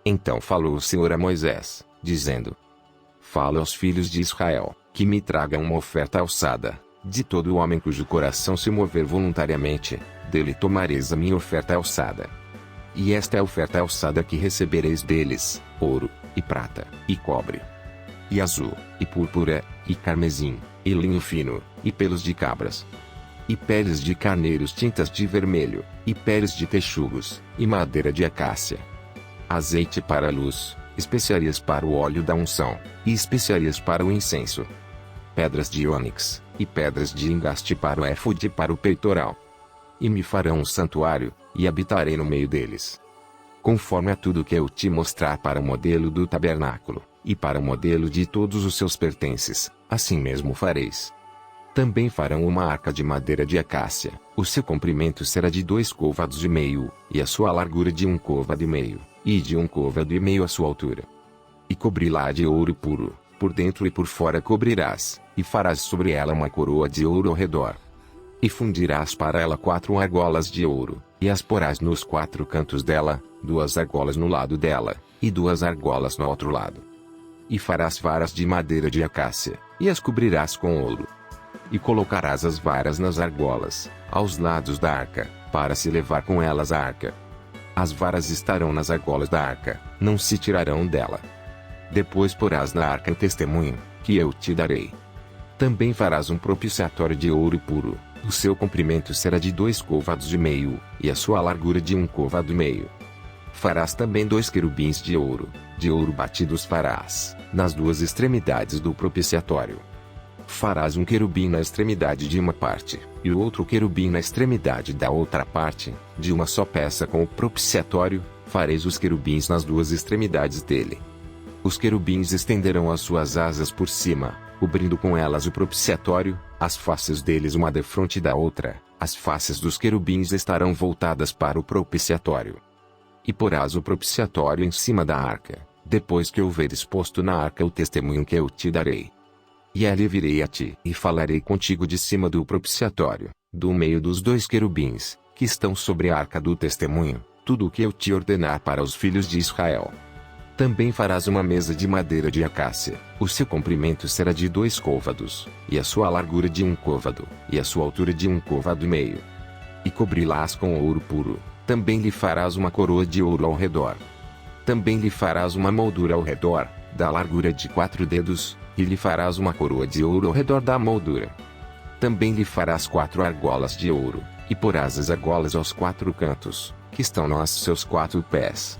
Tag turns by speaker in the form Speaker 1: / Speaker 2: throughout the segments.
Speaker 1: Então falou o Senhor a Moisés, dizendo: Fala aos filhos de Israel, que me tragam uma oferta alçada, de todo homem cujo coração se mover voluntariamente, dele tomareis a minha oferta alçada. E esta é a oferta alçada que recebereis deles: ouro, e prata, e cobre, e azul, e púrpura, e carmesim, e linho fino, e pelos de cabras, e peles de carneiros tintas de vermelho, e peles de texugos, e madeira de acácia. Azeite para a luz, especiarias para o óleo da unção, e especiarias para o incenso. Pedras de ônix, e pedras de engaste para o éfode e para o peitoral. E me farão um santuário, e habitarei no meio deles. Conforme a tudo que eu te mostrar para o modelo do tabernáculo, e para o modelo de todos os seus pertences, assim mesmo fareis. Também farão uma arca de madeira de acácia, o seu comprimento será de 2 côvados e meio, e a sua largura de 1 côvado e meio, e de 1 côvado e meio a sua altura. E cobri-la de ouro puro, por dentro e por fora cobrirás, e farás sobre ela uma coroa de ouro ao redor. E fundirás para ela 4 argolas de ouro, e as porás nos 4 cantos dela, 2 argolas no lado dela, e 2 argolas no outro lado. E farás varas de madeira de acácia, e as cobrirás com ouro. E colocarás as varas nas argolas, aos lados da arca, para se levar com elas a arca. As varas estarão nas argolas da arca, não se tirarão dela. Depois porás na arca o testemunho, que eu te darei. Também farás um propiciatório de ouro puro, o seu comprimento será de 2 côvados e meio, e a sua largura de 1 côvado e meio. Farás também 2 querubins de ouro batidos farás, nas 2 extremidades do propiciatório. Farás um querubim na extremidade de uma parte, e o outro querubim na extremidade da outra parte, de uma só peça com o propiciatório, fareis os querubins nas 2 extremidades dele. Os querubins estenderão as suas asas por cima, cobrindo com elas o propiciatório, as faces deles uma defronte da outra, as faces dos querubins estarão voltadas para o propiciatório. E porás o propiciatório em cima da arca, depois que houveres posto na arca o testemunho que eu te darei. E ali virei a ti e falarei contigo de cima do propiciatório, do meio dos 2 querubins, que estão sobre a arca do testemunho, tudo o que eu te ordenar para os filhos de Israel. Também farás uma mesa de madeira de acácia, o seu comprimento será de 2 côvados, e a sua largura de 1 côvado, e a sua altura de 1 côvado e meio. E cobri-las com ouro puro, também lhe farás uma coroa de ouro ao redor. Também lhe farás uma moldura ao redor, da largura de 4 dedos, e lhe farás uma coroa de ouro ao redor da moldura. Também lhe farás 4 argolas de ouro, e porás as argolas aos 4 cantos, que estão nos seus 4 pés.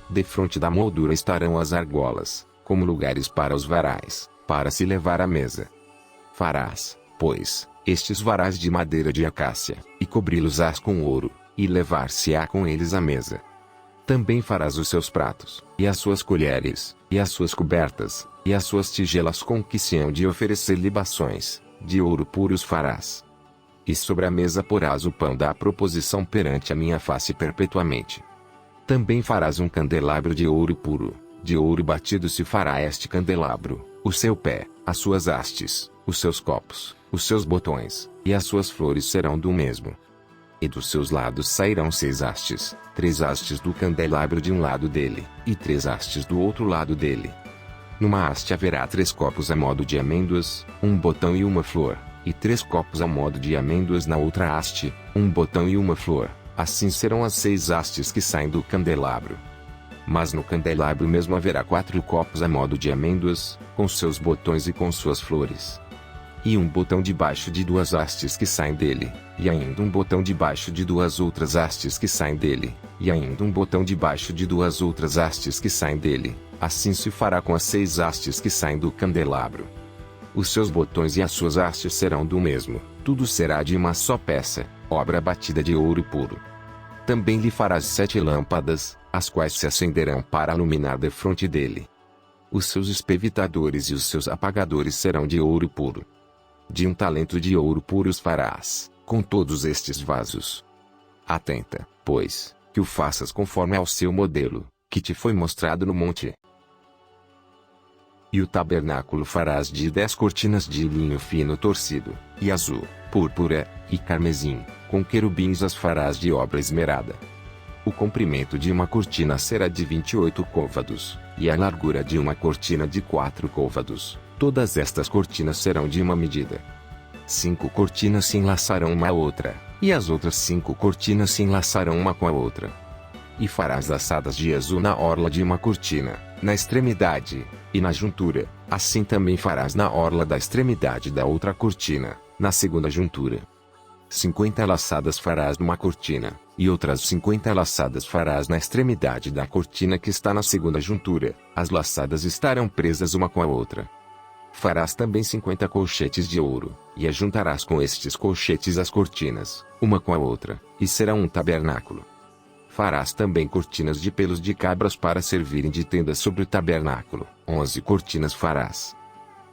Speaker 1: Defronte da moldura estarão as argolas, como lugares para os varais, para se levar à mesa. Farás, pois, estes varais de madeira de acácia, e cobri-los-ás com ouro, e levar-se-á com eles à mesa. Também farás os seus pratos, e as suas colheres, e as suas cobertas, e as suas tigelas com que se hão de oferecer libações, de ouro puro os farás. E sobre a mesa porás o pão da proposição perante a minha face perpetuamente. Também farás um candelabro de ouro puro, de ouro batido se fará este candelabro, o seu pé, as suas hastes, os seus copos, os seus botões, e as suas flores serão do mesmo. E dos seus lados sairão 6 hastes, 3 hastes do candelabro de um lado dele, e 3 hastes do outro lado dele. Numa haste haverá 3 copos a modo de amêndoas, um botão e uma flor, e 3 copos a modo de amêndoas na outra haste, um botão e uma flor. Assim serão as 6 hastes que saem do candelabro. Mas no candelabro mesmo haverá 4 copos a modo de amêndoas, com seus botões e com suas flores. E um botão debaixo de 2 hastes que saem dele, e ainda um botão debaixo de 2 outras hastes que saem dele, e ainda um botão debaixo de 2 outras hastes que saem dele. Assim se fará com as 6 hastes que saem do candelabro. Os seus botões e as suas hastes serão do mesmo, tudo será de uma só peça, obra batida de ouro puro. Também lhe farás 7 lâmpadas, as quais se acenderão para iluminar defronte dele. Os seus espevitadores e os seus apagadores serão de ouro puro. De 1 talento de ouro puro os farás, com todos estes vasos. Atenta, pois, que o faças conforme ao seu modelo, que te foi mostrado no monte. E o tabernáculo farás de 10 cortinas de linho fino torcido, e azul, púrpura, e carmesim, com querubins as farás de obra esmerada. O comprimento de uma cortina será de 28 côvados, e a largura de uma cortina de 4 côvados. Todas estas cortinas serão de uma medida. 5 cortinas se enlaçarão uma à outra, e as outras 5 cortinas se enlaçarão uma com a outra. E farás laçadas de azul na orla de uma cortina, na extremidade, e na juntura. Assim também farás na orla da extremidade da outra cortina, na segunda juntura. 50 laçadas farás numa cortina, e outras 50 laçadas farás na extremidade da cortina que está na segunda juntura. As laçadas estarão presas uma com a outra. Farás também 50 colchetes de ouro, e ajuntarás com estes colchetes as cortinas, uma com a outra, e será um tabernáculo. Farás também cortinas de pelos de cabras para servirem de tenda sobre o tabernáculo. 11 cortinas farás.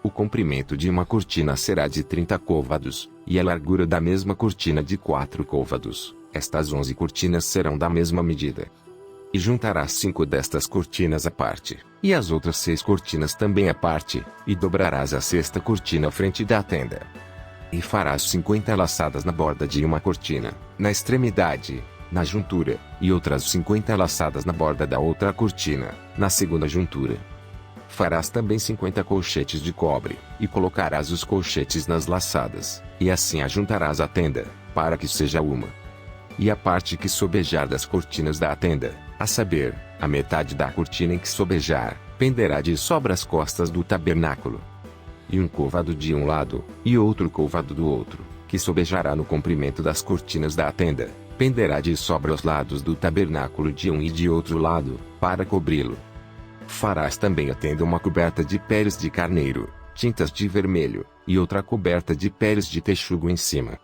Speaker 1: O comprimento de uma cortina será de 30 côvados, e a largura da mesma cortina de 4 côvados. Estas 11 cortinas serão da mesma medida. E juntarás 5 destas cortinas à parte, e as outras 6 cortinas também à parte, e dobrarás a sexta cortina à frente da tenda. E farás 50 laçadas na borda de uma cortina, na extremidade, na juntura, e outras 50 laçadas na borda da outra cortina, na segunda juntura. Farás também 50 colchetes de cobre, e colocarás os colchetes nas laçadas, e assim ajuntarás a tenda, para que seja uma. E a parte que sobejar das cortinas da tenda, a saber, a metade da cortina em que sobejar, penderá de sobre as costas do tabernáculo. E um côvado de um lado, e outro côvado do outro, que sobejará no comprimento das cortinas da tenda, penderá de sobre os lados do tabernáculo de um e de outro lado, para cobri-lo. Farás também a tenda uma coberta de peles de carneiro, tintas de vermelho, e outra coberta de peles de texugo em cima.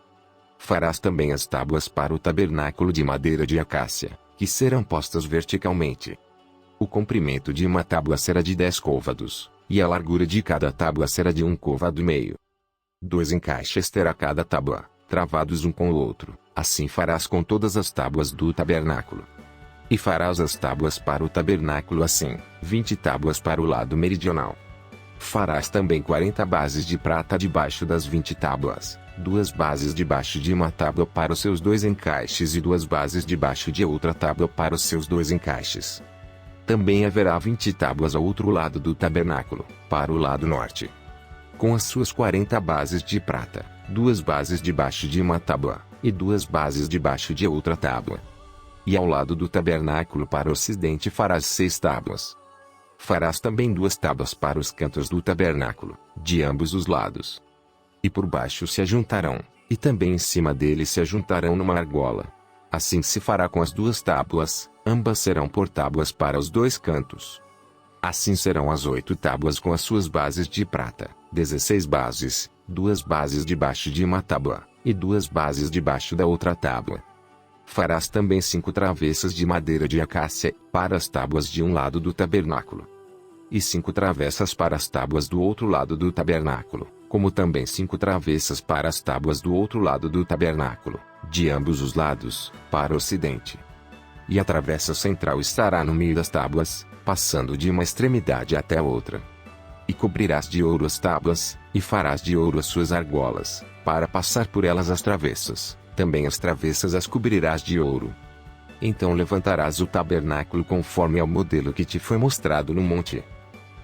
Speaker 1: Farás também as tábuas para o tabernáculo de madeira de acácia, que serão postas verticalmente. O comprimento de uma tábua será de 10 côvados, e a largura de cada tábua será de 1 côvado e meio. 2 encaixes terá cada tábua, travados um com o outro. Assim farás com todas as tábuas do tabernáculo. E farás as tábuas para o tabernáculo assim, 20 tábuas para o lado meridional. Farás também 40 bases de prata debaixo das 20 tábuas, 2 bases debaixo de uma tábua para os seus 2 encaixes e 2 bases debaixo de outra tábua para os seus 2 encaixes. Também haverá 20 tábuas ao outro lado do tabernáculo, para o lado norte. Com as suas 40 bases de prata, 2 bases debaixo de uma tábua, e 2 bases debaixo de outra tábua. E ao lado do tabernáculo para o ocidente farás 6 tábuas. Farás também 2 tábuas para os cantos do tabernáculo, de ambos os lados. E por baixo se ajuntarão, e também em cima deles se ajuntarão numa argola. Assim se fará com as 2 tábuas, ambas serão por tábuas para os 2 cantos. Assim serão as 8 tábuas com as suas bases de prata, 16 bases, 2 bases debaixo de uma tábua, e 2 bases debaixo da outra tábua. Farás também 5 travessas de madeira de acácia, para as tábuas de um lado do tabernáculo. E 5 travessas para as tábuas do outro lado do tabernáculo, como também 5 travessas para as tábuas do outro lado do tabernáculo, de ambos os lados, para o ocidente. E a travessa central estará no meio das tábuas, passando de uma extremidade até a outra. E cobrirás de ouro as tábuas, e farás de ouro as suas argolas, para passar por elas as travessas. Também as travessas as cobrirás de ouro. Então levantarás o tabernáculo conforme ao modelo que te foi mostrado no monte.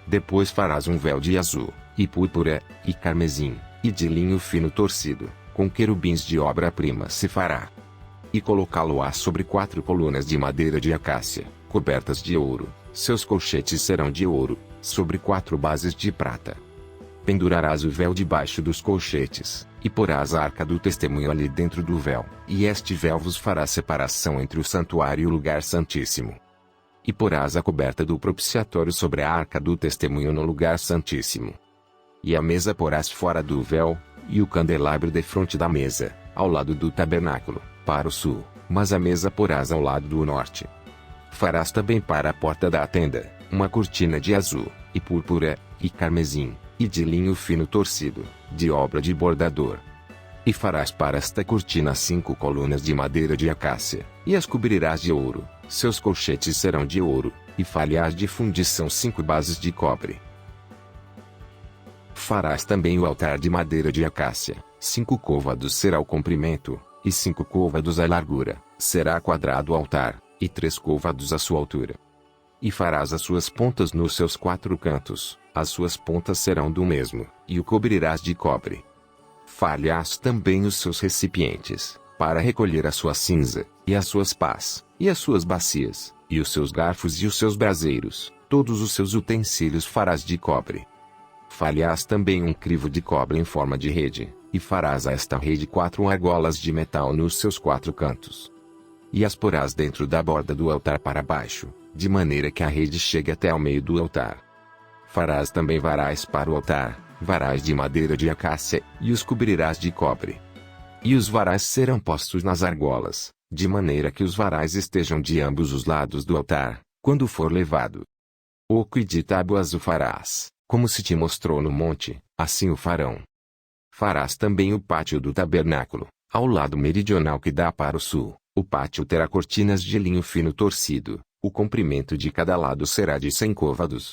Speaker 1: Depois farás um véu de azul, e púrpura, e carmesim, e de linho fino torcido, com querubins de obra-prima se fará. E colocá-lo-á sobre 4 colunas de madeira de acácia, cobertas de ouro, seus colchetes serão de ouro, sobre 4 bases de prata. Pendurarás o véu debaixo dos colchetes, e porás a arca do testemunho ali dentro do véu, e este véu vos fará separação entre o santuário e o lugar santíssimo. E porás a coberta do propiciatório sobre a arca do testemunho no lugar santíssimo. E a mesa porás fora do véu, e o candelabro defronte da mesa, ao lado do tabernáculo, para o sul, mas a mesa porás ao lado do norte. Farás também para a porta da tenda, uma cortina de azul, e púrpura, e carmesim, e de linho fino torcido, de obra de bordador. E farás para esta cortina 5 colunas de madeira de acácia, e as cobrirás de ouro, seus colchetes serão de ouro, e falhas de fundição 5 bases de cobre. Farás também o altar de madeira de acácia, 5 côvados será o comprimento, e 5 côvados a largura, será quadrado o altar, e 3 côvados à sua altura. E farás as suas pontas nos seus 4 cantos, as suas pontas serão do mesmo, e o cobrirás de cobre. Farás também os seus recipientes, para recolher a sua cinza, e as suas pás, e as suas bacias, e os seus garfos e os seus braseiros, todos os seus utensílios farás de cobre. Farás também um crivo de cobre em forma de rede, e farás a esta rede 4 argolas de metal nos seus 4 cantos. E as porás dentro da borda do altar para baixo, de maneira que a rede chegue até ao meio do altar. Farás também varais para o altar, varais de madeira de acácia, e os cobrirás de cobre. E os varais serão postos nas argolas, de maneira que os varais estejam de ambos os lados do altar, quando for levado. Oco e de tábuas o farás, como se te mostrou no monte, assim o farão. Farás também o pátio do tabernáculo, ao lado meridional que dá para o sul. O pátio terá cortinas de linho fino torcido, o comprimento de cada lado será de 100 côvados.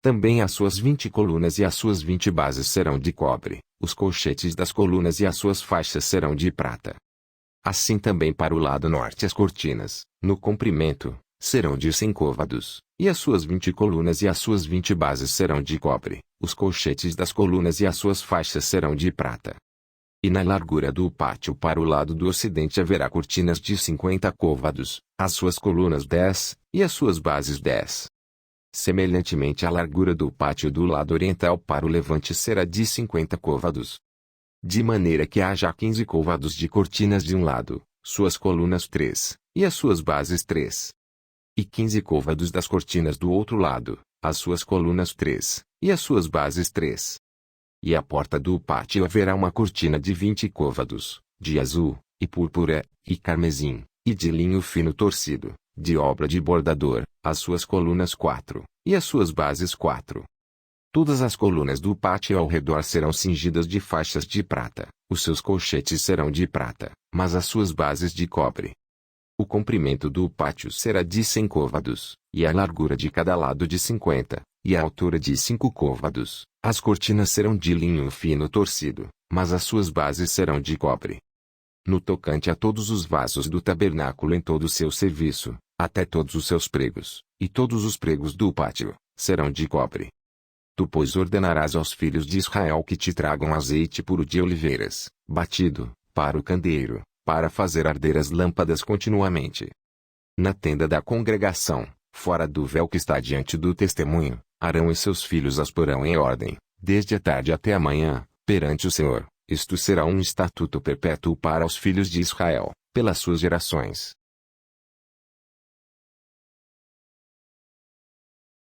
Speaker 1: Também as suas 20 colunas e as suas 20 bases serão de cobre, os colchetes das colunas e as suas faixas serão de prata. Assim também para o lado norte as cortinas, no comprimento, serão de 100 côvados, e as suas 20 colunas e as suas 20 bases serão de cobre, os colchetes das colunas e as suas faixas serão de prata. E na largura do pátio para o lado do ocidente haverá cortinas de 50 côvados, as suas colunas 10, e as suas bases 10. Semelhantemente a largura do pátio do lado oriental para o levante será de 50 côvados. De maneira que haja 15 côvados de cortinas de um lado, suas colunas 3, e as suas bases 3. E 15 côvados das cortinas do outro lado, as suas colunas 3, e as suas bases 3. E à porta do pátio haverá uma cortina de 20 côvados, de azul, e púrpura, e carmesim, e de linho fino torcido, de obra de bordador, as suas colunas 4, e as suas bases 4. Todas as colunas do pátio ao redor serão cingidas de faixas de prata, os seus colchetes serão de prata, mas as suas bases de cobre. O comprimento do pátio será de 100 côvados, e a largura de cada lado de 50, e a altura de 5 côvados. As cortinas serão de linho fino torcido, mas as suas bases serão de cobre. No tocante a todos os vasos do tabernáculo em todo o seu serviço, até todos os seus pregos, e todos os pregos do pátio, serão de cobre. Tu, pois, ordenarás aos filhos de Israel que te tragam azeite puro de oliveiras, batido, para o candeeiro, para fazer arder as lâmpadas continuamente. Na tenda da congregação, fora do véu que está diante do testemunho, Arão e seus filhos as porão em ordem, desde a tarde até a manhã, perante o Senhor. Isto será um estatuto perpétuo para os filhos de Israel, pelas suas gerações.